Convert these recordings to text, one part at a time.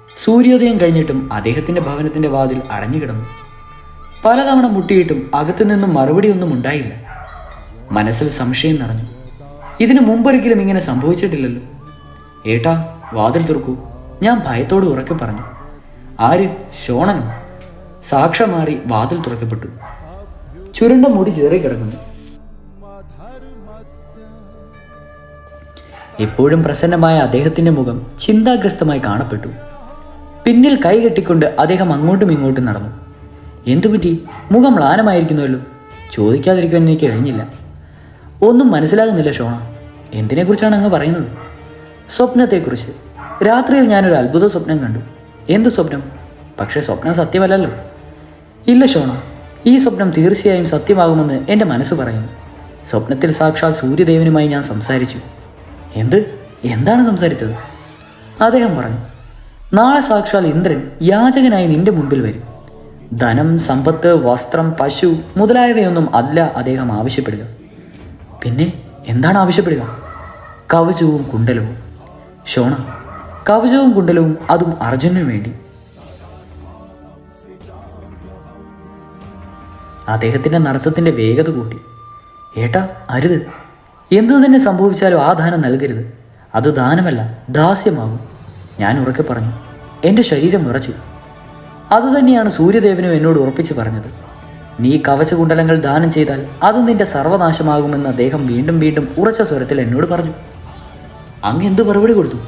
സൂര്യോദയം കഴിഞ്ഞിട്ടും അദ്ദേഹത്തിൻ്റെ ഭവനത്തിൻ്റെ വാതിൽ അടഞ്ഞുകിടന്നു. പലതവണ മുട്ടിയിട്ടും അകത്തു നിന്നും മറുപടിയൊന്നും ഉണ്ടായില്ല. മനസ്സിൽ സംശയം നിറഞ്ഞു. ഇതിനു മുമ്പൊരിക്കലും ഇങ്ങനെ സംഭവിച്ചിട്ടില്ലല്ലോ. ഏട്ടാ, വാതിൽ തുറക്കൂ, ഞാൻ ഭയത്തോട് ഉറക്കെ പറഞ്ഞു. ആര്? ഷോണനോ? സാക്ഷ മാറി വാതിൽ തുറക്കപ്പെട്ടു. ചുരുണ്ട മുടി ചിതറിക്കിടക്കുന്നു. എപ്പോഴും പ്രസന്നമായ അദ്ദേഹത്തിൻ്റെ മുഖം ചിന്താഗ്രസ്തമായി കാണപ്പെട്ടു. പിന്നിൽ കൈ കെട്ടിക്കൊണ്ട് അദ്ദേഹം അങ്ങോട്ടും ഇങ്ങോട്ടും നടന്നു. എന്തുപറ്റി? മുഖം മ്ലാനമായിരിക്കുന്നുവല്ലോ. ചോദിക്കാതിരിക്കാൻ എനിക്ക് കഴിഞ്ഞില്ല. ഒന്നും മനസ്സിലാകുന്നില്ല ഷോണ. എന്തിനെക്കുറിച്ചാണ് അങ്ങ് പറയുന്നത്? സ്വപ്നത്തെക്കുറിച്ച്. രാത്രിയിൽ ഞാനൊരു അത്ഭുത സ്വപ്നം കണ്ടു. എന്ത് സ്വപ്നം? പക്ഷേ സ്വപ്നം സത്യമല്ലല്ലോ. ഇല്ല ഷോണ, ഈ സ്വപ്നം തീർച്ചയായും സത്യമാകുമെന്ന് എൻ്റെ മനസ്സ് പറയുന്നു. സ്വപ്നത്തിൽ സാക്ഷാൽ സൂര്യദേവനുമായി ഞാൻ സംസാരിച്ചു. എന്താണ് സംസാരിച്ചത്? അദ്ദേഹം പറഞ്ഞു, നാളെ സാക്ഷാൽ ഇന്ദ്രൻ യാചകനായി നിന്റെ മുൻപിൽ വരും. ധനം, സമ്പത്ത്, വസ്ത്രം, പശു മുതലായവയൊന്നും അല്ല അദ്ദേഹം ആവശ്യപ്പെടുക. പിന്നെ എന്താണ് ആവശ്യപ്പെടുക? കവചവും കുണ്ടലവും. ഷോണ, കവചവും കുണ്ടലവും, അതും അർജുനു വേണ്ടി. അദ്ദേഹത്തിൻ്റെ നടത്തത്തിൻ്റെ വേഗത കൂട്ടി. ഏട്ടാ, അരുത്. എന്തു തന്നെ സംഭവിച്ചാലും ആ ദാനം നൽകരുത്. അത് ദാനമല്ല, ദാസ്യമാകും. ഞാൻ ഉറക്കെ പറഞ്ഞു. എൻ്റെ ശരീരം വിറച്ചു. അതുതന്നെയാണ് സൂര്യദേവനും എന്നോട് ഉറപ്പിച്ച് പറഞ്ഞത്. നീ കവചകുണ്ടലങ്ങൾ ദാനം ചെയ്താൽ അത് നിന്റെ സർവനാശമാകുമെന്ന് അദ്ദേഹം വീണ്ടും വീണ്ടും ഉറച്ച സ്വരത്തിൽ എന്നോട് പറഞ്ഞു. അങ്ങ് എന്ത് മറുപടി കൊടുത്തു?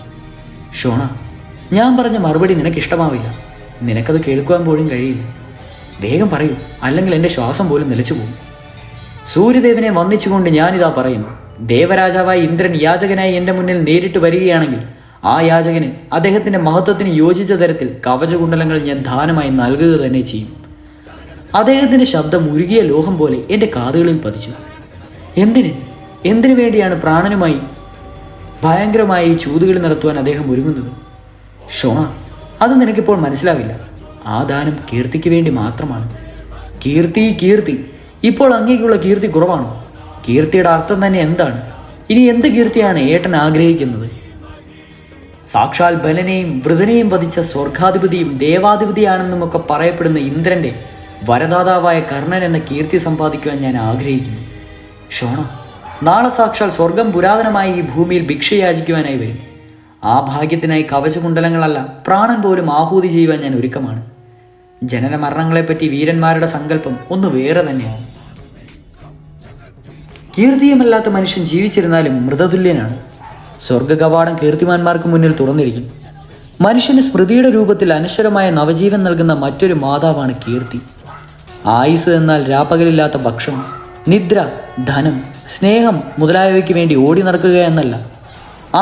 ഷോണ, ഞാൻ പറഞ്ഞ മറുപടി നിനക്കിഷ്ടമാവില്ല. നിനക്കത് കേൾക്കുവാൻ പോലും കഴിയില്ല. വേഗം പറയൂ, അല്ലെങ്കിൽ എൻ്റെ ശ്വാസം പോലും നിലച്ചു പോകും. സൂര്യദേവനെ വന്ദിച്ചുകൊണ്ട് ഞാനിതാ പറയുന്നു. ദേവരാജാവായ ഇന്ദ്രൻ യാചകനായി എൻ്റെ മുന്നിൽ നേരിട്ട് വരികയാണെങ്കിൽ ആ യാചകന് അദ്ദേഹത്തിൻ്റെ മഹത്വത്തിന് യോജിച്ച തരത്തിൽ കവചകുണ്ടലങ്ങൾ ഞാൻ ദാനമായി നൽകുക തന്നെ ചെയ്യും. അദ്ദേഹത്തിൻ്റെ ശബ്ദം ഉരുകിയ ലോഹം പോലെ എൻ്റെ കാതുകളിൽ പതിച്ചു. എന്തിനു വേണ്ടിയാണ് പ്രാണനുമായി ഭയങ്കരമായി ചൂതുകളി നടത്തുവാൻ അദ്ദേഹം ഒരുങ്ങുന്നത്? ഷോണ, അത് നിനക്കിപ്പോൾ മനസ്സിലാവില്ല. ആ ദാനം കീർത്തിക്ക് വേണ്ടി മാത്രമാണ്. കീർത്തി. ഇപ്പോൾ അങ്ങേക്കുള്ള കീർത്തി കുറവാണോ? കീർത്തിയുടെ അർത്ഥം തന്നെ എന്താണ്? ഇനി എന്ത് കീർത്തിയാണ് ഏട്ടൻ ആഗ്രഹിക്കുന്നത്? സാക്ഷാൽ ബലനെയും വൃതനെയും വധിച്ച സ്വർഗാധിപതിയും ദേവാധിപതിയാണെന്നുമൊക്കെ പറയപ്പെടുന്ന ഇന്ദ്രൻ്റെ വരദാതാവായ കർണൻ എന്ന കീർത്തി സമ്പാദിക്കുവാൻ ഞാൻ ആഗ്രഹിക്കുന്നു. ഷോണ, നാളെ സാക്ഷാൽ സ്വർഗം പുരാതനമായി ഈ ഭൂമിയിൽ ഭിക്ഷയാചിക്കുവാനായി വരും. ആ ഭാഗ്യത്തിനായി കവചകുണ്ടലങ്ങളല്ല, പ്രാണൻ പോലും ആഹൂതി ചെയ്യുവാൻ ഞാൻ ഒരുക്കമാണ്. ജനന മരണങ്ങളെപ്പറ്റി വീരന്മാരുടെ സങ്കല്പം ഒന്ന് വേറെ തന്നെയാണ്. കീർത്തിയുമല്ലാത്ത മനുഷ്യൻ ജീവിച്ചിരുന്നാലും മൃതതുല്യനാണ്. സ്വർഗകവാടം കീർത്തിമാന്മാർക്ക് മുന്നിൽ തുറന്നിരിക്കും. മനുഷ്യന് സ്മൃതിയുടെ രൂപത്തിൽ അനശ്വരമായ നവജീവൻ നൽകുന്ന മറ്റൊരു മാതാവാണ് കീർത്തി. ആയുസ് എന്നാൽ രാപ്പകലില്ലാത്ത ഭക്ഷണം, നിദ്ര, ധനം, സ്നേഹം മുതലായവയ്ക്ക് വേണ്ടി ഓടി നടക്കുക എന്നല്ല.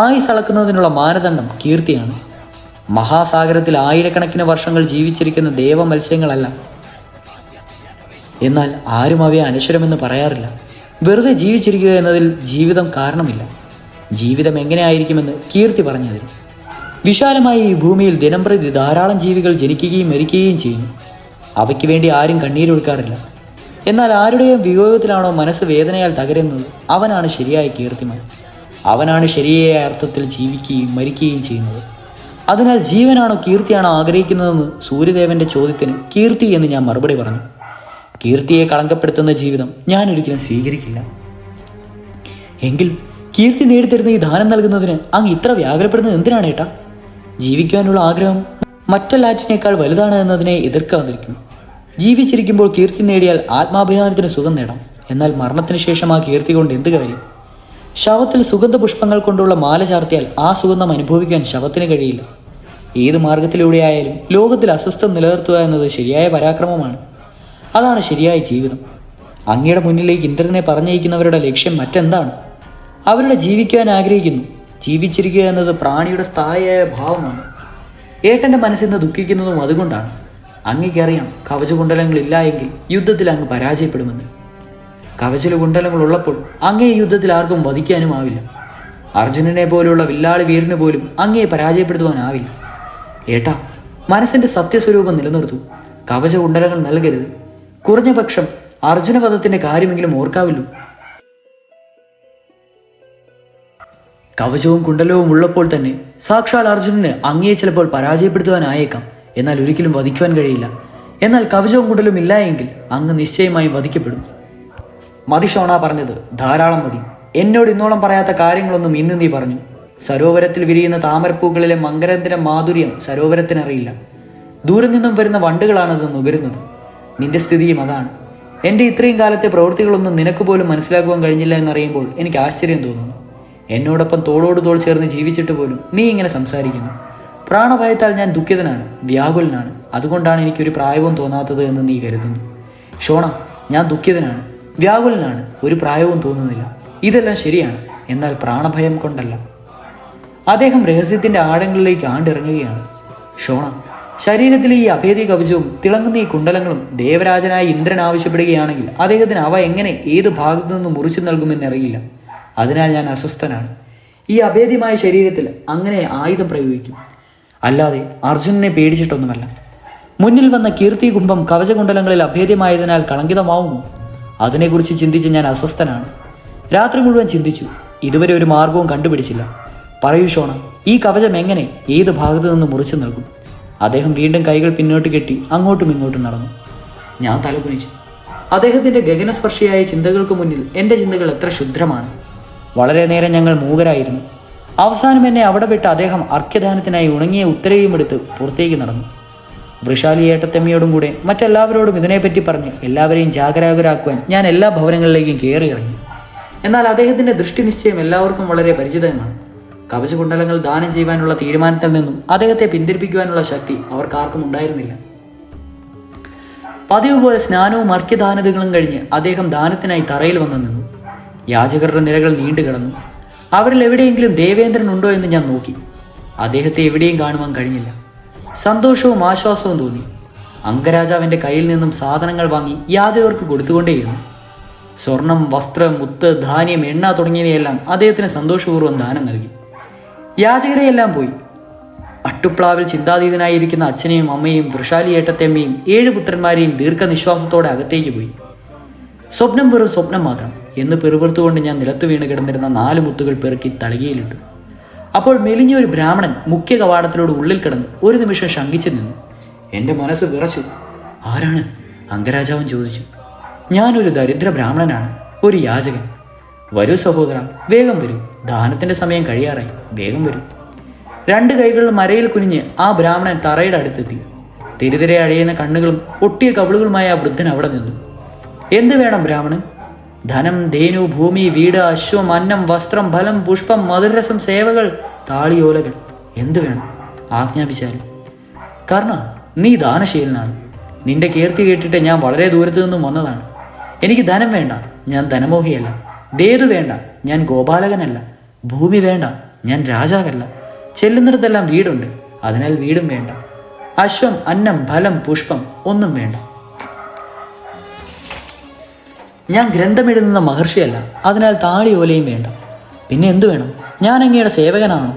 ആയുസ് അളക്കുന്നതിനുള്ള മാനദണ്ഡം കീർത്തിയാണ്. മഹാസാഗരത്തിൽ ആയിരക്കണക്കിന് വർഷങ്ങൾ ജീവിച്ചിരിക്കുന്ന ദേവമത്സ്യങ്ങളല്ല. എന്നാൽ ആരും അവയെ അനശ്വരമെന്ന് പറയാറില്ല. വെറുതെ ജീവിച്ചിരിക്കുക എന്നതിൽ ജീവിതം കാരണമില്ല. ജീവിതം എങ്ങനെയായിരിക്കുമെന്ന് കീർത്തി പറഞ്ഞു തരും. വിശാലമായ ഈ ഭൂമിയിൽ ദിനംപ്രതി ധാരാളം ജീവികൾ ജനിക്കുകയും മരിക്കുകയും ചെയ്യുന്നു. അവയ്ക്ക് വേണ്ടി ആരും കണ്ണീരൊഴുക്കാറില്ല. എന്നാൽ ആരുടെയും വിയോഗത്തിലാണോ മനസ്സ് വേദനയാൽ തകരുന്നത്, അവനാണ് ശരിയായ കീർത്തിമാൻ. അവനാണ് ശരിയായ അർത്ഥത്തിൽ ജീവിക്കുകയും മരിക്കുകയും ചെയ്യുന്നത്. അതിനാൽ ജീവനാണോ കീർത്തിയാണോ ആഗ്രഹിക്കുന്നതെന്ന് സൂര്യദേവന്റെ ചോദ്യത്തിന് കീർത്തി എന്ന് ഞാൻ മറുപടി പറഞ്ഞു. കീർത്തിയെ കളങ്കപ്പെടുത്തുന്ന ജീവിതം ഞാൻ ഒരിക്കലും സ്വീകരിക്കില്ല. എങ്കിൽ കീർത്തി നേടിത്തരുന്ന ഈ ദാനം നൽകുന്നതിന് അങ്ങ് ഇത്ര വ്യാകുലപ്പെടുന്നത് എന്തിനാണ് ഏട്ടാ? ജീവിക്കാനുള്ള ആഗ്രഹം മറ്റെല്ലാറ്റിനേക്കാൾ വലുതാണ് എന്നതിനെ എതിർക്കാതിരിക്കും. ജീവിച്ചിരിക്കുമ്പോൾ കീർത്തി നേടിയാൽ ആത്മാഭിമാനത്തിന് സുഖം നേടാം. എന്നാൽ മരണത്തിന് ശേഷം ആ കീർത്തി കൊണ്ട് എന്ത് കാര്യം? ശവത്തിൽ സുഗന്ധ പുഷ്പങ്ങൾ കൊണ്ടുള്ള മാല ചാർത്തിയാൽ ആ സുഗന്ധം അനുഭവിക്കാൻ ശവത്തിന് കഴിയില്ല. ഏത് മാർഗത്തിലൂടെയായാലും ലോകത്തിൽ അസ്വസ്ഥം നിലനിർത്തുക എന്നത് ശരിയായ പരാക്രമമാണ്. അതാണ് ശരിയായ ജീവിതം. അങ്ങയുടെ മുന്നിലേക്ക് ഇന്ദ്രനെ പറഞ്ഞയക്കുന്നവരുടെ ലക്ഷ്യം മറ്റെന്താണ്? അവരുടെ ജീവിക്കുവാൻ ആഗ്രഹിക്കുന്നു. ജീവിച്ചിരിക്കുക എന്നത് പ്രാണിയുടെ സ്ഥായിയായ ഭാവമാണ്. ഏട്ടൻ്റെ മനസ്സിന്ന് ദുഃഖിക്കുന്നതും അതുകൊണ്ടാണ്. അങ്ങേക്കറിയാം, കവചകുണ്ടലങ്ങളില്ല എങ്കിൽ യുദ്ധത്തിൽ അങ്ങ് പരാജയപ്പെടുമെന്ന്. കവചകുണ്ടലങ്ങൾ ഉള്ളപ്പോൾ അങ്ങേ യുദ്ധത്തിൽ ആർക്കും വധിക്കാനും ആവില്ല. അർജുനനെ പോലുള്ള വില്ലാളി വീരന് പോലും അങ്ങയെ പരാജയപ്പെടുത്തുവാനാവില്ല. ഏട്ടാ, മനസ്സിൻ്റെ സത്യസ്വരൂപം നിലനിർത്തൂ. കവചകുണ്ടലങ്ങൾ നൽകരുത്. കുറഞ്ഞ പക്ഷം അർജുനവധത്തിൻ്റെ കാര്യമെങ്കിലും ഓർക്കാവില്ലൂ. കവചവും കുണ്ടലവും ഉള്ളപ്പോൾ തന്നെ സാക്ഷാൽ അർജുനന് അങ്ങയെ ചിലപ്പോൾ പരാജയപ്പെടുത്തുവാനായേക്കാം, എന്നാൽ ഒരിക്കലും വധിക്കുവാൻ കഴിയില്ല. എന്നാൽ കവചവും കുണ്ടലും ഇല്ല എങ്കിൽ അങ്ങ് നിശ്ചയമായും വധിക്കപ്പെടും. മതി ഷോണ, പറഞ്ഞത് ധാരാളം മതി. എന്നോട് ഇന്നോളം പറയാത്ത കാര്യങ്ങളൊന്നും ഇന്ന് നീ പറഞ്ഞു. സരോവരത്തിൽ വിരിയുന്ന താമരപ്പൂക്കളിലെ മകരന്ദിന്റെ മാധുര്യം സരോവരത്തിനറിയില്ല. ദൂരെ നിന്നും വരുന്ന വണ്ടുകളാണത് നുകരുന്നത്. നിന്റെ സ്ഥിതിയും അതാണ്. എൻ്റെ ഇത്രയും കാലത്തെ പ്രവൃത്തികളൊന്നും നിനക്ക് പോലും മനസ്സിലാക്കുവാൻ കഴിഞ്ഞില്ല എന്നറിയുമ്പോൾ എനിക്ക് ആശ്ചര്യം തോന്നുന്നു. എന്നോടൊപ്പം തോളോട് തോൾ ചേർന്ന് ജീവിച്ചിട്ട് പോലും നീ ഇങ്ങനെ സംസാരിക്കുന്നു. പ്രാണഭയത്താൽ ഞാൻ ദുഃഖിതനാണ്, വ്യാകുലനാണ്. അതുകൊണ്ടാണ് എനിക്കൊരു പ്രായവും തോന്നാത്തത് എന്ന് നീ കരുതുന്നു. ഷോണ, ഞാൻ ദുഃഖിതനാണ്, വ്യാകുലനാണ്, ഒരു പ്രായവും തോന്നുന്നില്ല. ഇതെല്ലാം ശരിയാണ്, എന്നാൽ പ്രാണഭയം കൊണ്ടല്ല. അദ്ദേഹം രഹസ്യത്തിൻ്റെ ആഴങ്ങളിലേക്ക് ആണ്ടിറങ്ങുകയാണ്. ഷോണ, ശരീരത്തിലെ ഈ അഭേദ്യ കവചവും തിളങ്ങുന്ന ഈ കുണ്ടലങ്ങളും ദേവരാജനായ ഇന്ദ്രൻ ആവശ്യപ്പെടുകയാണെങ്കിൽ അദ്ദേഹത്തിന് അവ എങ്ങനെ ഏത് ഭാഗത്തു നിന്ന് മുറിച്ചു നൽകുമെന്നറിയില്ല. അതിനാൽ ഞാൻ അസ്വസ്ഥനാണ്. ഈ അഭേദ്യമായ ശരീരത്തിൽ അങ്ങനെ ആയുധം പ്രയോഗിക്കും, അല്ലാതെ അർജുനനെ പേടിച്ചിട്ടൊന്നുമല്ല. മുന്നിൽ വന്ന കീർത്തി കുംഭം കവചകുണ്ടലങ്ങളിൽ അഭേദ്യമായതിനാൽ കളങ്കിതമാവുമോ? അതിനെക്കുറിച്ച് ചിന്തിച്ച് ഞാൻ അസ്വസ്ഥനാണ്. രാത്രി മുഴുവൻ ചിന്തിച്ചു, ഇതുവരെ ഒരു മാർഗവും കണ്ടുപിടിച്ചില്ല. പറയൂ ഷോണ, ഈ കവചം എങ്ങനെ ഏത് ഭാഗത്തു നിന്ന് മുറിച്ചു നൽകും? അദ്ദേഹം വീണ്ടും കൈകൾ പിന്നോട്ട് കെട്ടി അങ്ങോട്ടും ഇങ്ങോട്ടും നടന്നു. ഞാൻ തലകുനിച്ചു. അദ്ദേഹത്തിൻ്റെ ഗഗനസ്പർശിയായ ചിന്തകൾക്ക് മുന്നിൽ എൻ്റെ ചിന്തകൾ എത്ര ക്ഷുദ്രമാണ്. വളരെ നേരം ഞങ്ങൾ മൂകരായിരുന്നു. അവസാനം എന്നെ അവിടെ വിട്ട് അദ്ദേഹം അർഘ്യദാനത്തിനായി ഉണങ്ങിയ ഉത്തരയും എടുത്ത് പുറത്തേക്ക് നടന്നു. വൃഷാലി ഏട്ടത്തമ്മയോടും കൂടെ മറ്റെല്ലാവരോടും ഇതിനെപ്പറ്റി പറഞ്ഞ് എല്ലാവരെയും ജാഗരൂകരാക്കുവാൻ ഞാൻ എല്ലാ ഭവനങ്ങളിലേക്കും കയറി ഇറങ്ങി. എന്നാൽ അദ്ദേഹത്തിൻ്റെ ദൃഷ്ടിനിശ്ചയം എല്ലാവർക്കും വളരെ പരിചിതമാണ്. കവചകുണ്ടലങ്ങൾ ദാനം ചെയ്യുവാനുള്ള തീരുമാനത്തിൽ നിന്നും അദ്ദേഹത്തെ പിന്തിരിപ്പിക്കുവാനുള്ള ശക്തി അവർക്കാർക്കും ഉണ്ടായിരുന്നില്ല. പതിവ് പോലെ സ്നാനവും അർഘ്യദാനതകളും കഴിഞ്ഞ് അദ്ദേഹം ദാനത്തിനായി തറയിൽ വന്നു നിന്നു. യാചകരുടെ നിരകൾ നീണ്ടു കിടന്നു. അവരിൽ എവിടെയെങ്കിലും ദേവേന്ദ്രൻ ഉണ്ടോ എന്ന് ഞാൻ നോക്കി. അദ്ദേഹത്തെ എവിടെയും കാണുവാൻ കഴിഞ്ഞില്ല. സന്തോഷവും ആശ്വാസവും തോന്നി. അംഗരാജാവിൻ്റെ കയ്യിൽ നിന്നും സാധനങ്ങൾ വാങ്ങി യാചകർക്ക് കൊടുത്തുകൊണ്ടേയിരുന്നു. സ്വർണം, വസ്ത്രം, മുത്ത്, ധാന്യം, എണ്ണ തുടങ്ങിയവയെല്ലാം അദ്ദേഹത്തിന് സന്തോഷപൂർവ്വം ദാനം നൽകി. യാചകരെയെല്ലാം പോയി. അട്ടുപ്ലാവിൽ ചിന്താതീതനായിരിക്കുന്ന അച്ഛനെയും അമ്മയും വൃഷാലി ഏട്ടത്തമ്മയും 7 പുത്രന്മാരെയും ദീർഘനിശ്വാസത്തോടെ അകത്തേക്ക് പോയി. സ്വപ്നം വെറും സ്വപ്നം മാത്രം എന്ന് പിറുപിറുത്തുകൊണ്ട് ഞാൻ നിലത്തു വീണ് കിടന്നിരുന്ന 4 മുത്തുകൾ പെറുക്കി തളികയിലിട്ടു. അപ്പോൾ മെലിഞ്ഞൊരു ബ്രാഹ്മണൻ മുഖ്യ കവാടത്തിലൂടെ ഉള്ളിൽ കിടന്ന് ഒരു നിമിഷം ശങ്കിച്ചു നിന്നു. എൻ്റെ മനസ്സ് വിറച്ചു. ആരാണ്? അംഗരാജാവൻ ചോദിച്ചു. ഞാനൊരു ദരിദ്ര ബ്രാഹ്മണനാണ്, ഒരു യാചകൻ. വരൂ സഹോദര, വേഗം വരൂ, ദാനത്തിൻ്റെ സമയം കഴിയാറായി, വേഗം വരൂ. 2 കൈകളിലും മരയിൽ കുനിഞ്ഞ് ആ ബ്രാഹ്മണൻ തറയുടെ അടുത്തെത്തി. തിരിതിരെ അഴയുന്ന കണ്ണുകളും ഒട്ടിയ കവിളുകളുമായ ആ വൃദ്ധൻ അവിടെ നിന്നു. എന്ത് വേണം ബ്രാഹ്മണൻ? ധനം, ധേനു, ഭൂമി, വീട്, അശ്വം, അന്നം, വസ്ത്രം, ഫലം, പുഷ്പം, മധുരരസം, സേവകൾ, താളിയോലകൾ, എന്തു വേണം? ആജ്ഞാപിച്ചാലും. കാരണം നീ ദാനശീലനാണ്. നിന്റെ കീർത്തി കേട്ടിട്ട് ഞാൻ വളരെ ദൂരത്തു നിന്നും വന്നതാണ്. എനിക്ക് ധനം വേണ്ട, ഞാൻ ധനമോഹിയല്ല. ദേതു വേണ്ട, ഞാൻ ഗോപാലകനല്ല. ഭൂമി വേണ്ട, ഞാൻ രാജാവല്ല. ചെല്ലുന്നിടത്തെല്ലാം വീടുണ്ട്, അതിനാൽ വീടും വേണ്ട. അശ്വം, അന്നം, ഫലം, പുഷ്പം ഒന്നും വേണ്ട. ഞാൻ ഗ്രന്ഥമെഴുതുന്ന മഹർഷിയല്ല, അതിനാൽ താളിയോലയും വേണ്ട. പിന്നെ എന്തു വേണം? ഞാൻ അങ്ങയുടെ സേവകനാണോ?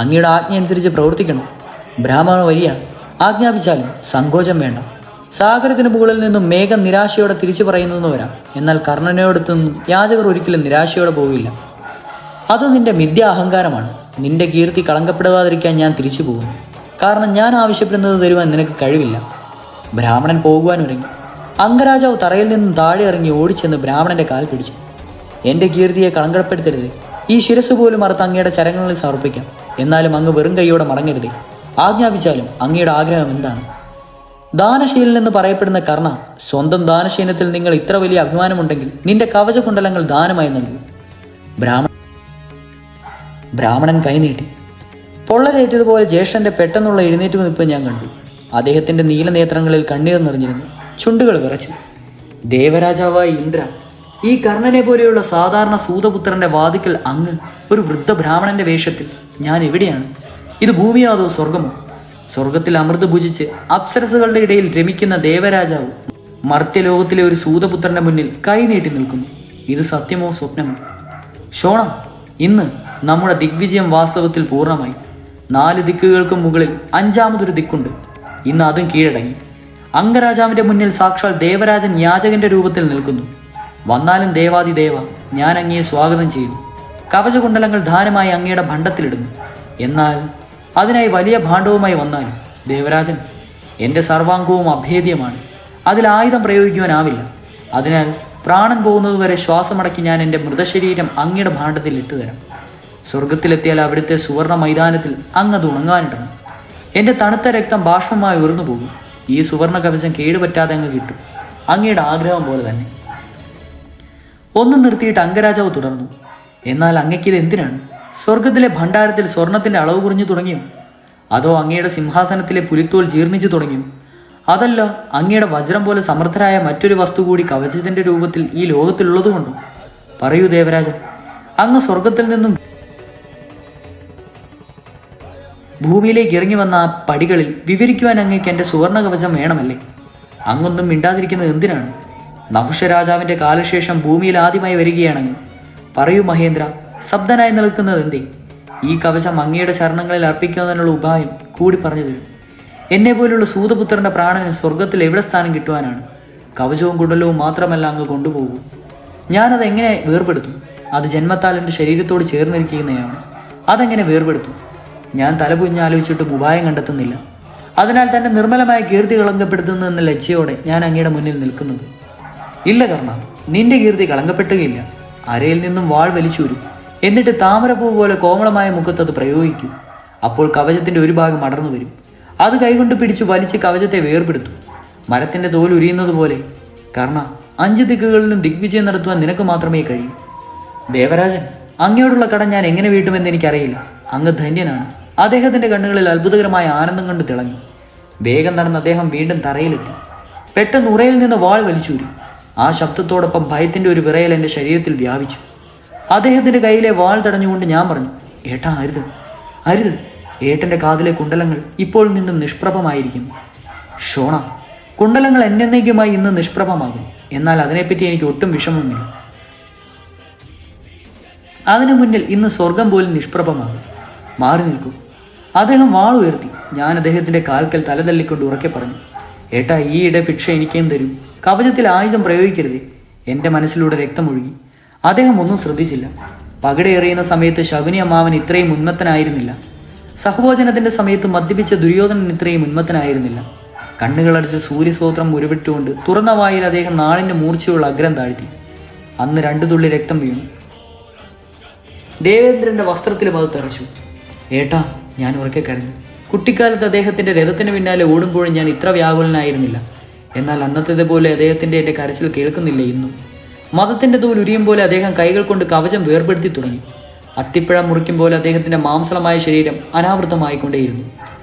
അങ്ങയുടെ ആജ്ഞ അനുസരിച്ച് പ്രവർത്തിക്കണം. ബ്രാഹ്മണ വരിക, ആജ്ഞാപിച്ചാലും സങ്കോചം വേണ്ട. സാഗരത്തിന് മുകളിൽ നിന്നും മേഘം നിരാശയോടെ തിരിച്ചു പറയുന്നെന്ന് വരാം, എന്നാൽ കർണനയോടത്തു നിന്നും യാചകർ ഒരിക്കലും നിരാശയോടെ പോവില്ല. അത് നിന്റെ മിഥ്യ അഹങ്കാരമാണ്. നിന്റെ കീർത്തി കളങ്കപ്പെടുവാതിരിക്കാൻ ഞാൻ തിരിച്ചു പോകുന്നു. കാരണം ഞാൻ ആവശ്യപ്പെടുന്നത് തരുവാൻ നിനക്ക് കഴിവില്ല. ബ്രാഹ്മണൻ പോകുവാൻ ഒരുങ്ങി. അംഗരാജാവ് തറയിൽ നിന്നും താഴെ ഇറങ്ങി ഓടിച്ചെന്ന് ബ്രാഹ്മണന്റെ കാൽ പിടിച്ചു. എൻ്റെ കീർത്തിയെ കളങ്കപ്പെടുത്തരുത്. ഈ ശിരസ് പോലും അറുത്ത് അങ്ങയുടെ ചരങ്ങളിൽ സമർപ്പിക്കാം. എന്നാലും അങ്ങ് വെറും കൈയോടെ മടങ്ങരുത്. ആജ്ഞാപിച്ചാലും അങ്ങയുടെ ആഗ്രഹം എന്താണ്? ദാനശീലൻ എന്ന് പറയപ്പെടുന്ന കർണ, സ്വന്തം ദാനശീലത്തിൽ നിങ്ങൾ ഇത്ര വലിയ അഭിമാനമുണ്ടെങ്കിൽ നിന്റെ കവചകുണ്ടലങ്ങൾ ദാനമായി നൽകൂ. ബ്രാഹ്മണൻ കൈനീട്ടി. പൊള്ളലേറ്റതുപോലെ ജ്യേഷ്ഠന്റെ പെട്ടെന്നുള്ള എഴുന്നേറ്റ് നിൽപ്പ് ഞാൻ കണ്ടു. അദ്ദേഹത്തിന്റെ നീലനേത്രങ്ങളിൽ കണ്ണീർ നിറഞ്ഞിരുന്നു. ചുണ്ടുകൾ വിറച്ചു. ദേവരാജാവായ ഇന്ദ്ര, ഈ കർണനെ പോലെയുള്ള സാധാരണ സൂതപുത്രന്റെ വാതിക്കൽ അങ്ങ് ഒരു വൃദ്ധ ബ്രാഹ്മണന്റെ വേഷത്തിൽ, ഞാൻ എവിടെയാണ്? ഇത് ഭൂമിയോ അതോ സ്വർഗമോ? സ്വർഗത്തിൽ അമൃത് ഭുജിച്ച് അപ്സരസുകളുടെ ഇടയിൽ രമിക്കുന്ന ദേവരാജാവ് മർത്യലോകത്തിലെ ഒരു സൂതപുത്രന്റെ മുന്നിൽ കൈനീട്ടി നിൽക്കുന്നു. ഇത് സത്യമോ സ്വപ്നമോ? ഷോണം, ഇന്ന് നമ്മുടെ ദിഗ്വിജയം വാസ്തവത്തിൽ പൂർണ്ണമായി. 4 ദിക്കുകൾക്കും മുകളിൽ 5ാമതൊരു ദിക്കുണ്ട്. ഇന്ന് അതും കീഴടങ്ങി. അംഗരാജാവിൻ്റെ മുന്നിൽ സാക്ഷാൽ ദേവരാജൻ യാചകന്റെ രൂപത്തിൽ നിൽക്കുന്നു. വന്നാലും ദേവാദിദേവ, ഞാൻ അങ്ങയെ സ്വാഗതം ചെയ്യുന്നു. കവചകുണ്ടലങ്ങൾ ദാനമായി അങ്ങയുടെ ഭണ്ഡത്തിലിടുന്നു. എന്നാൽ അതിനായി വലിയ ഭാണ്ഡവുമായി വന്നാലും ദേവരാജൻ, എൻ്റെ സർവാംഗവും അഭേദ്യമാണ്. അതിൽ ആയുധം പ്രയോഗിക്കുവാനാവില്ല. അതിനാൽ പ്രാണൻ പോകുന്നതുവരെ ശ്വാസമടക്കി ഞാൻ എൻ്റെ മൃതശരീരം അങ്ങയുടെ ഭാണ്ഡത്തിൽ ഇട്ടുതരാം. സ്വർഗത്തിലെത്തിയാൽ അവിടുത്തെ സുവർണ മൈതാനത്തിൽ അങ്ങത് ഉണങ്ങാനിടണം. എൻ്റെ തണുത്ത രക്തം ബാഷ്പമായി ഉയർന്നു പോകും. ഈ സുവർണ കവചം കേടുപറ്റാതെ അങ്ങ് കിട്ടും, അങ്ങയുടെ ആഗ്രഹം പോലെ തന്നെ. ഒന്നും നിർത്തിയിട്ട് അംഗരാജാവ് തുടർന്നു. എന്നാൽ അങ്ങയ്ക്കിത് എന്തിനാണ്? സ്വർഗത്തിലെ ഭണ്ഡാരത്തിൽ സ്വർണത്തിൻ്റെ അളവ് കുറഞ്ഞു തുടങ്ങിയോ? അതോ അങ്ങയുടെ സിംഹാസനത്തിലെ പുലിത്തോൽ ജീർണിച്ചു തുടങ്ങിയോ? അതല്ല, അങ്ങയുടെ വജ്രം പോലെ സമർത്ഥരായ മറ്റൊരു വസ്തു കൂടി കവചത്തിൻ്റെ രൂപത്തിൽ ഈ ലോകത്തിലുള്ളതുകൊണ്ടോ? പറയൂ ദേവരാജൻ, അങ്ങ് സ്വർഗത്തിൽ നിന്നും ഭൂമിയിലേക്ക് ഇറങ്ങി വന്ന ആ പടികളിൽ വിവരിക്കുവാൻ അങ്ങേക്ക് എൻ്റെ സുവർണ കവചം വേണമല്ലേ? അങ്ങൊന്നും മിണ്ടാതിരിക്കുന്നത് എന്തിനാണ്? നഹുഷരാജാവിൻ്റെ കാലശേഷം ഭൂമിയിൽ ആദ്യമായി വരികയാണങ്ങ്. പറയൂ മഹേന്ദ്ര, ശബ്ദനായി നിൽക്കുന്നത് എന്തേ? ഈ കവചം അങ്ങയുടെ ചരണങ്ങളിൽ അർപ്പിക്കുന്നതിനുള്ള ഉപായം കൂടി പറഞ്ഞു തരും. എന്നെ പോലുള്ള സൂതപുത്രൻ്റെ പ്രാണന് സ്വർഗത്തിൽ എവിടെ സ്ഥാനം കിട്ടുവാനാണ്? കവചവും കുണ്ടലവും മാത്രമല്ല അങ്ങ് കൊണ്ടുപോകൂ. ഞാനത് എങ്ങനെ വേർപെടുത്തും? അത് ജന്മത്താൽ എൻ്റെ ശരീരത്തോട് ചേർന്നിരിക്കുന്നതാണ്. അതെങ്ങനെ വേർപെടുത്തും? ഞാൻ തലപുഞ്ഞാലോചിച്ചിട്ടും ഉപായം കണ്ടെത്തുന്നില്ല. അതിനാൽ തന്നെ നിർമ്മലമായ കീർത്തി കളങ്കപ്പെടുത്തുന്നു എന്ന ലജ്ജയോടെ ഞാൻ അങ്ങയുടെ മുന്നിൽ നിൽക്കുന്നത്. ഇല്ല കർണ, നിന്റെ കീർത്തി കളങ്കപ്പെട്ടുകയില്ല. അരയിൽ നിന്നും വാൾ വലിച്ചൂരും. എന്നിട്ട് താമരപ്പൂ പോലെ കോമളമായ മുഖത്ത് അത് പ്രയോഗിക്കൂ. അപ്പോൾ കവചത്തിൻ്റെ ഒരു ഭാഗം അടർന്നു വരും. അത് കൈകൊണ്ട് പിടിച്ചു വലിച്ച് കവചത്തെ വേർപെടുത്തും, മരത്തിൻ്റെ തോൽ ഉരിയുന്നത് പോലെ. കർണ, 5 ദിക്കുകളിലും ദിഗ്വിജയം നടത്തുവാൻ നിനക്ക് മാത്രമേ കഴിയൂ. ദേവരാജൻ, അങ്ങയോടുള്ള കടം ഞാൻ എങ്ങനെ വീട്ടുമെന്ന് എനിക്കറിയില്ല. അങ്ങ് ധന്യനാണ്. അദ്ദേഹത്തിൻ്റെ കണ്ണുകളിൽ അത്ഭുതകരമായ ആനന്ദം കണ്ട് തിളങ്ങി. വേഗം നടന്ന് അദ്ദേഹം വീണ്ടും തറയിലെത്തി. പെട്ടെന്ന് ഉറയിൽ നിന്ന് വാൾ വലിച്ചൂരി. ആ ശബ്ദത്തോടൊപ്പം ഭയത്തിൻ്റെ ഒരു വിറയൽ എൻ്റെ ശരീരത്തിൽ വ്യാപിച്ചു. അദ്ദേഹത്തിൻ്റെ കയ്യിലെ വാൾ തടഞ്ഞുകൊണ്ട് ഞാൻ പറഞ്ഞു, ഏട്ടാ, അരുത്, അരുത്. ഏട്ടൻ്റെ കാതിലെ കുണ്ടലങ്ങൾ ഇപ്പോൾ നിന്നും നിഷ്പ്രഭമായിരിക്കുന്നു. ഷോണ, കുണ്ടലങ്ങൾ എന്നേക്കുമായി ഇന്ന് നിഷ്പ്രഭമാകും. എന്നാൽ അതിനെപ്പറ്റി എനിക്ക് ഒട്ടും വിഷമമൊന്നുമില്ല. അതിനു മുന്നിൽ ഇന്ന് സ്വർഗം പോലും നിഷ്പ്രഭമാകും. മാറി നിൽക്കൂ. അദ്ദേഹം വാൾ ഉയർത്തി. ഞാൻ അദ്ദേഹത്തിൻ്റെ കാൽക്കൽ തലതല്ലിക്കൊണ്ട് ഉറക്കെ പറഞ്ഞു, ഏട്ടാ, ഈയിടെ ഭിക്ഷ എനിക്കേം തരൂ. കവചത്തിൽ ആയുധം പ്രയോഗിക്കരുതേ. എൻ്റെ മനസ്സിലൂടെ രക്തമൊഴുകി. അദ്ദേഹം ഒന്നും ശ്രദ്ധിച്ചില്ല. പകിടയെറിയുന്ന സമയത്ത് ശകുനി അമ്മാവൻ ഇത്രയും ഉന്മത്തനായിരുന്നില്ല. സഹഭോജനത്തിൻ്റെ സമയത്ത് മദ്യപിച്ച ദുര്യോധനൻ ഇത്രയും ഉന്മത്തനായിരുന്നില്ല. കണ്ണുകളടച്ച് സൂര്യസ്തോത്രം ഉരുവിട്ടുകൊണ്ട് തുറന്ന വായിൽ അദ്ദേഹം നാളിൻ്റെ മൂർച്ചയുള്ള അഗ്രം താഴ്ത്തി. അന്ന് 2 തുള്ളി രക്തം വീണു. ദേവേന്ദ്രൻ്റെ വസ്ത്രത്തിലും അത് തെറിച്ചു. ഏട്ടാ, ഞാൻ ഉറക്കെ കരഞ്ഞു. കുട്ടിക്കാലത്ത് അദ്ദേഹത്തിൻ്റെ രഥത്തിന് പിന്നാലെ ഓടുമ്പോഴും ഞാൻ ഇത്ര വ്യാകുലനായിരുന്നില്ല. എന്നാൽ അന്നത്തേതുപോലെ അദ്ദേഹത്തിൻ്റെ എൻ്റെ കരച്ചിൽ കേൾക്കുന്നില്ല ഇന്നും. മതത്തിൻ്റെ തോൽ ഉരിയും പോലെ അദ്ദേഹം കൈകൾ കൊണ്ട് കവചം വേർപെടുത്തി തുടങ്ങി. അത്തിപ്പഴം മുറിക്കും പോലെ അദ്ദേഹത്തിൻ്റെ മാംസളമായ ശരീരം അനാവൃതമായിക്കൊണ്ടേയിരുന്നു.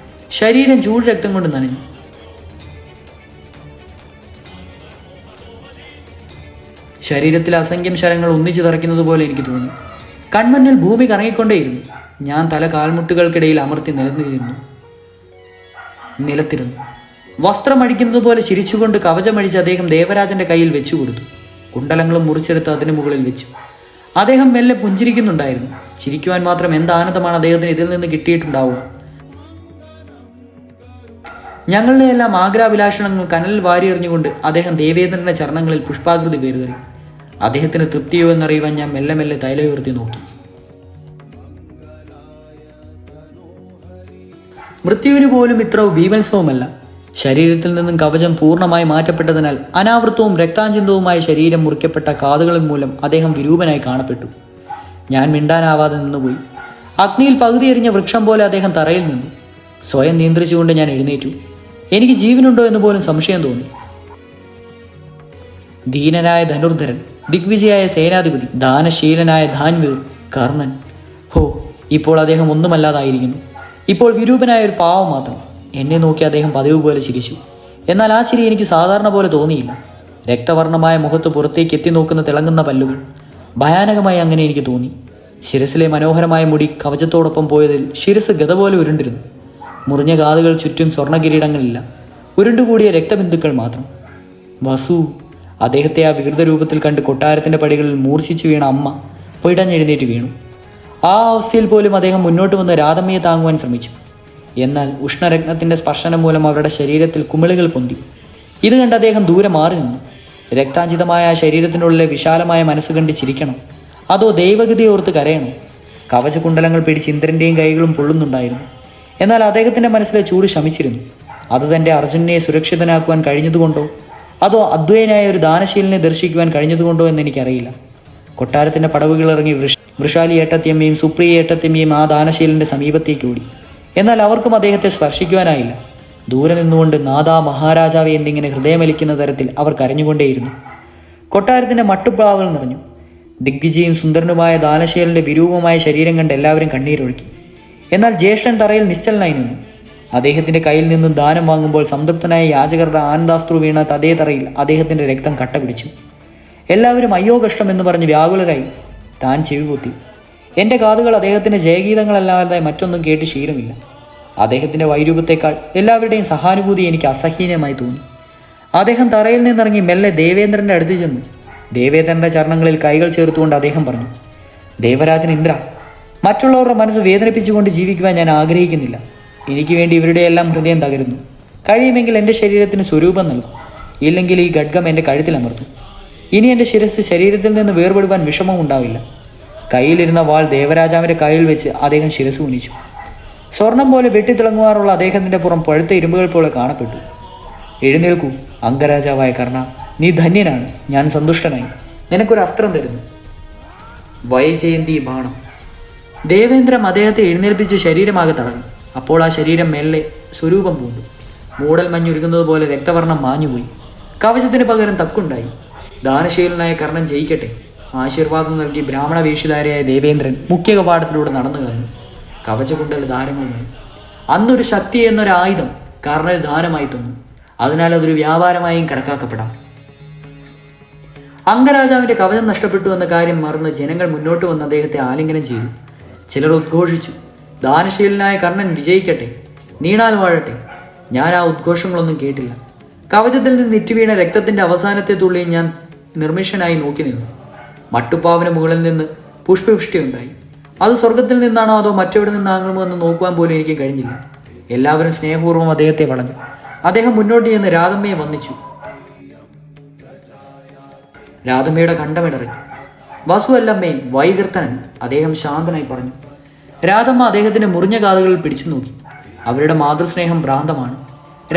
ശരീരം ചൂട് രക്തം കൊണ്ട് നനഞ്ഞു. ശരീരത്തിൽ അസംഖ്യം ശരങ്ങൾ ഒന്നിച്ചു തറയ്ക്കുന്നത് പോലെ എനിക്ക് തോന്നി. കൺമുന്നിൽ ഭൂമി കറങ്ങിക്കൊണ്ടേയിരുന്നു. ഞാൻ തല കാൽമുട്ടുകൾക്കിടയിൽ അമർത്തി നിലത്തിരുന്നു. വസ്ത്രമടിക്കുന്നത് പോലെ ചിരിച്ചുകൊണ്ട് കവചമടിച്ച് അദ്ദേഹം ദേവരാജൻ്റെ കയ്യിൽ വെച്ചു കൊടുത്തു. കുണ്ടലങ്ങളും മുറിച്ചെടുത്ത് അതിന് മുകളിൽ വെച്ചു. അദ്ദേഹം മെല്ലെ പുഞ്ചിരിക്കുന്നുണ്ടായിരുന്നു. ചിരിക്കുവാൻ മാത്രം എന്ത് ആനന്ദമാണ് അദ്ദേഹത്തിന് ഇതിൽ നിന്ന് കിട്ടിയിട്ടുണ്ടാവുക. ഞങ്ങളുടെ എല്ലാം ആഗ്രാഭിലാഷണങ്ങൾ കനലിൽ വാരിയെറിഞ്ഞുകൊണ്ട് അദ്ദേഹം ദേവേന്ദ്രൻ്റെ ചരണങ്ങളിൽ പുഷ്പാകൃതി വേറുതറി. അദ്ദേഹത്തിന് തൃപ്തിയോ എന്നറിയുവാൻ ഞാൻ മെല്ലെ മെല്ലെ തൈലയുയർത്തി നോക്കി. മൃത്യുവിന് പോലും ഇത്ര ബീഭത്സവുമല്ല. ശരീരത്തിൽ നിന്നും കവചം പൂർണ്ണമായി മാറ്റപ്പെട്ടതിനാൽ അനാവൃത്തവും രക്താഞ്ചിന്തവുമായ ശരീരം മുറിക്കപ്പെട്ട കാതുകളിൽ മൂലം അദ്ദേഹം വിരൂപനായി കാണപ്പെട്ടു. ഞാൻ മിണ്ടാനാവാതെ നിന്നുപോയി. അഗ്നിയിൽ പകുതി എരിഞ്ഞ വൃക്ഷം പോലെ അദ്ദേഹം തറയിൽ നിന്നു. സ്വയം നിയന്ത്രിച്ചുകൊണ്ട് ഞാൻ എഴുന്നേറ്റു. എനിക്ക് ജീവനുണ്ടോ എന്ന് പോലും സംശയം തോന്നി. ദീനനായ ധനുർധരൻ, ദിഗ്വിജയായ സേനാധിപതി, ദാനശീലനായ ധാൻവീർ, കർണൻ. ഹോ, ഇപ്പോൾ അദ്ദേഹം ഒന്നുമല്ലാതായിരിക്കുന്നു. ഇപ്പോൾ വിരൂപനായ ഒരു പാവം മാത്രം. എന്നെ നോക്കി അദ്ദേഹം പതിവ് പോലെ ചിരിച്ചു. എന്നാൽ ആ ചിരി എനിക്ക് സാധാരണ പോലെ തോന്നിയില്ല. രക്തവർണ്ണമായ മുഖത്ത് പുറത്തേക്ക് എത്തി നോക്കുന്ന തിളങ്ങുന്ന പല്ലുകൾ. ഭയാനകമായി അങ്ങനെ എനിക്ക് തോന്നി. ശിരസിലെ മനോഹരമായ മുടി കവചത്തോടൊപ്പം പോയതിൽ ശിരസ് ഗത പോലെ ഉരുണ്ടിരുന്നു. മുറിഞ്ഞ കാതുകൾ, ചുറ്റും സ്വർണ്ണകിരീടങ്ങളില്ല, ഉരുണ്ടുകൂടിയ രക്തബിന്ദുക്കൾ മാത്രം. വസു. അദ്ദേഹത്തെ ആ വികൃത രൂപത്തിൽ കണ്ട് കൊട്ടാരത്തിൻ്റെ പടികളിൽ മൂർച്ഛിച്ചു വീണ അമ്മ പിടഞ്ഞെഴുന്നേറ്റ് വീണു. ആ അവസ്ഥയിൽ പോലും അദ്ദേഹം മുന്നോട്ട് വന്ന് രാധമ്മയെ താങ്ങുവാൻ ശ്രമിച്ചു. എന്നാൽ ഉഷ്ണരത്നത്തിൻ്റെ സ്പർശനം മൂലം അവരുടെ ശരീരത്തിൽ കുമിളുകൾ പൊന്തി. ഇത് കണ്ട് അദ്ദേഹം ദൂരെ മാറി നിന്നു. രക്താഞ്ചിതമായ ആ ശരീരത്തിനുള്ളിലെ വിശാലമായ മനസ്സ് കണ്ട് ചിരിക്കണം. അതോ ദൈവഗതിയെ ഓർത്ത് കരയണോ? കവചകുണ്ടലങ്ങൾ പിടിച്ച് ഇന്ദ്രൻ്റെയും കൈകളും പൊള്ളുന്നുണ്ടായിരുന്നു. എന്നാൽ അദ്ദേഹത്തിൻ്റെ മനസ്സിലെ ചൂട് ശമിച്ചിരുന്നു. അത് തൻ്റെ അർജുനനെ സുരക്ഷിതനാക്കുവാൻ കഴിഞ്ഞതുകൊണ്ടോ അതോ അദ്വൈനായ ഒരു ദാനശീലനെ ദർശിക്കുവാൻ കഴിഞ്ഞതുകൊണ്ടോ എന്നെനിക്കറിയില്ല. കൊട്ടാരത്തിൻ്റെ പടവുകളിറങ്ങി വൃഷാലി ഏട്ടത്തിയമ്മയും സുപ്രിയ ഏട്ടത്തിയമ്മയും ആ ദാനശീലൻ്റെ സമീപത്തേക്ക് ഓടി. എന്നാൽ അവർക്കും അദ്ദേഹത്തെ സ്പർശിക്കുവാനായില്ല. ദൂരെ നിന്നുകൊണ്ട് നാദാ മഹാരാജാവെ എന്നിങ്ങനെ ഹൃദയമലിക്കുന്ന തരത്തിൽ അവർ കരഞ്ഞുകൊണ്ടേയിരുന്നു. കൊട്ടാരത്തിൻ്റെ മട്ടുപ്ലാവുകൾ നിറഞ്ഞു. ദിഗ്വിജയും സുന്ദരനുമായ ദാനശീലൻ്റെ വിരൂപമായ ശരീരം കണ്ട് എല്ലാവരും കണ്ണീരൊഴുക്കി. എന്നാൽ ജ്യേഷ്ഠൻ തറയിൽ നിശ്ചലനായി നിന്നു. അദ്ദേഹത്തിൻ്റെ കയ്യിൽ നിന്നും ദാനം വാങ്ങുമ്പോൾ സംതൃപ്തനായ യാചകരുടെ ആനന്ദാസ്ത്രു വീണ അതേ തറയിൽ അദ്ദേഹത്തിൻ്റെ രക്തം കട്ട പിടിച്ചു. എല്ലാവരും അയ്യോ കഷ്ടം എന്ന് പറഞ്ഞ് വ്യാകുലരായി. താൻ ചെവിപൊത്തി. എൻ്റെ കാതുകൾ അദ്ദേഹത്തിൻ്റെ ജയഗീതങ്ങളല്ലാതെ മറ്റൊന്നും കേട്ട് ശീലമില്ല. അദ്ദേഹത്തിൻ്റെ വൈരൂപത്തേക്കാൾ എല്ലാവരുടെയും സഹാനുഭൂതി എനിക്ക് അസഹ്യമായി തോന്നി. അദ്ദേഹം തറയിൽ നിന്നിറങ്ങി മെല്ലെ ദേവേന്ദ്രൻ്റെ അടുത്ത് ചെന്നു. ദേവേന്ദ്രൻ്റെ ചരണങ്ങളിൽ കൈകൾ ചേർത്തുകൊണ്ട് അദ്ദേഹം പറഞ്ഞു, ദേവരാജൻ ഇന്ദ്ര, മറ്റുള്ളവരുടെ മനസ്സ് വേദനിപ്പിച്ചുകൊണ്ട് ജീവിക്കുവാൻ ഞാൻ ആഗ്രഹിക്കുന്നില്ല. എനിക്ക് വേണ്ടി ഇവരുടെയെല്ലാം ഹൃദയം തകരുന്നു. കഴിയുമെങ്കിൽ എൻ്റെ ശരീരത്തിന് സ്വരൂപം നൽകും. ഇല്ലെങ്കിൽ ഈ ഖഡ്ഗം എൻ്റെ കഴുത്തിലമർത്തും. ഇനി എൻ്റെ ശിരസ് ശരീരത്തിൽ നിന്ന് വേർപെടുവാൻ വിഷമം ഉണ്ടാവില്ല. കയ്യിലിരുന്ന വാൾ ദേവരാജാവിൻ്റെ കയ്യിൽ വെച്ച് അദ്ദേഹം ശിരസ് കുനിച്ചു. സ്വർണം പോലെ വെട്ടിത്തിളങ്ങുവാറുള്ള അദ്ദേഹത്തിൻ്റെ പുറം പഴുത്ത ഇരുമ്പുകൾ പോലെ കാണപ്പെട്ടു. എഴുന്നേൽക്കൂ അംഗരാജാവായ കർണ, നീ ധന്യനാണ്. ഞാൻ സന്തുഷ്ടനായി. നിനക്കൊരു അസ്ത്രം തരുന്നു. വൈജയന്തി ബാണം. ദേവേന്ദ്രം അദ്ദേഹത്തെ എഴുന്നേൽപ്പിച്ച് ശരീരമാകെ തടഞ്ഞു. അപ്പോൾ ആ ശരീരം മെല്ലെ സ്വരൂപം പൂണ്ടു. മൂടൽ മഞ്ഞുരുകുന്നത് പോലെ രക്തവർണ്ണം മാഞ്ഞുപോയി. കവചത്തിന് പകരം തക്കുണ്ടായി. ദാനശീലനായ കർണൻ ജയിക്കട്ടെ. ആശീർവാദം നൽകി ബ്രാഹ്മണ വേഷധാരിയായ ദേവേന്ദ്രൻ മുഖ്യ കവാടത്തിലൂടെ നടന്നു കടന്നു. കവചകുണ്ടല ദാനങ്ങളുമായി. അന്നൊരു ശക്തി എന്നൊരായുധം കർണന് ദാനമായി തന്നു. അതിനാൽ അതൊരു വ്യാപാരമായും കണക്കാക്കപ്പെടാം. അംഗരാജാവിൻ്റെ കവചം നഷ്ടപ്പെട്ടു എന്ന കാര്യം മറന്ന് ജനങ്ങൾ മുന്നോട്ട് വന്ന് അദ്ദേഹത്തെ ആലിംഗനം ചെയ്തു. ചിലർ ഉദ്ഘോഷിച്ചു, ദാനശീലനായ കർണൻ വിജയിക്കട്ടെ, നീണാൽ വാഴട്ടെ. ഞാൻ ആ ഉദ്ഘോഷങ്ങളൊന്നും കേട്ടില്ല. കവചത്തിൽ നിന്ന് ഇറ്റുവീണ രക്തത്തിൻ്റെ അവസാനത്തെ തുള്ളി ഞാൻ നിർമ്മിഷനായി നോക്കി നിന്നു. മട്ടുപ്പാവിന് മുകളിൽ നിന്ന് പുഷ്പവൃഷ്ടി ഉണ്ടായി. അത് സ്വർഗത്തിൽ നിന്നാണോ അതോ മറ്റെവിടെ നിന്നാകുമോ എന്ന് നോക്കുവാൻ പോലും എനിക്ക് കഴിഞ്ഞില്ല. എല്ലാവരും സ്നേഹപൂർവ്വം അദ്ദേഹത്തെ വളഞ്ഞു. അദ്ദേഹം മുന്നോട്ട് ചെന്ന് രാധമ്മയെ വന്ദിച്ചു. രാധമ്മയുടെ കണ്ടമിടറി. വസുവല്ലമ്മേ, വൈകൃത്തനൻ, അദ്ദേഹം ശാന്തനായി പറഞ്ഞു. രാധമ്മ അദ്ദേഹത്തിൻ്റെ മുറിഞ്ഞ കാതുകളിൽ പിടിച്ചു നോക്കി. അവരുടെ മാതൃസ്നേഹം ഭ്രാന്തമാണ്.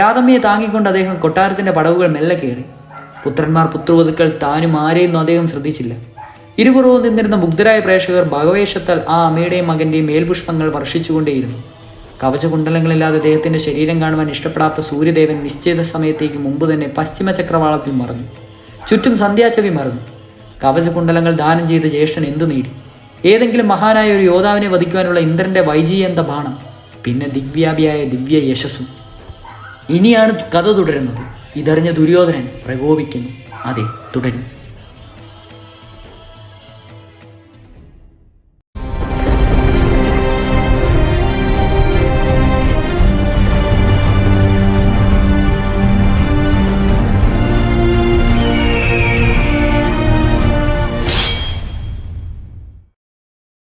രാധമ്മയെ താങ്ങിക്കൊണ്ട് അദ്ദേഹം കൊട്ടാരത്തിൻ്റെ പടവുകൾ മെല്ലെ കയറി. പുത്രന്മാർ പുത്രവധുക്കൾ താനും ആരെയൊന്നും അദ്ദേഹം ശ്രദ്ധിച്ചില്ല. ഇരുപുറവും നിന്നിരുന്ന മുഗ്ധരായ പ്രേക്ഷകർ ഭഗവേഷത്താൽ ആ അമ്മയുടെയും മകൻ്റെയും മേൽപുഷ്പങ്ങൾ വർഷിച്ചുകൊണ്ടേയിരുന്നു. കവചകുണ്ടലങ്ങളില്ലാതെ അദ്ദേഹത്തിൻ്റെ ശരീരം കാണുവാൻ ഇഷ്ടപ്പെടാത്ത സൂര്യദേവൻ നിശ്ചിത സമയത്തേക്ക് മുമ്പ് തന്നെ പശ്ചിമ ചക്രവാളത്തിൽ മറഞ്ഞു. ചുറ്റും സന്ധ്യാചവി മറന്നു. കവചകുണ്ടലങ്ങൾ ദാനം ചെയ്ത ജ്യേഷ്ഠൻ എന്തു നേടി? ഏതെങ്കിലും മഹാനായ ഒരു യോദ്ധാവിനെ വധിക്കുവാനുള്ള ഇന്ദ്രൻ്റെ വൈജയന്ത ബാണം, പിന്നെ ദിഗ്വ്യാപിയായ ദിവ്യ യശസ്സും. ഇനിയാണ് കഥ തുടരുന്നത്. ഇതറിഞ്ഞ ദുര്യോധനൻ പ്രകോപിക്കുന്നു. അതെ, തുടരും.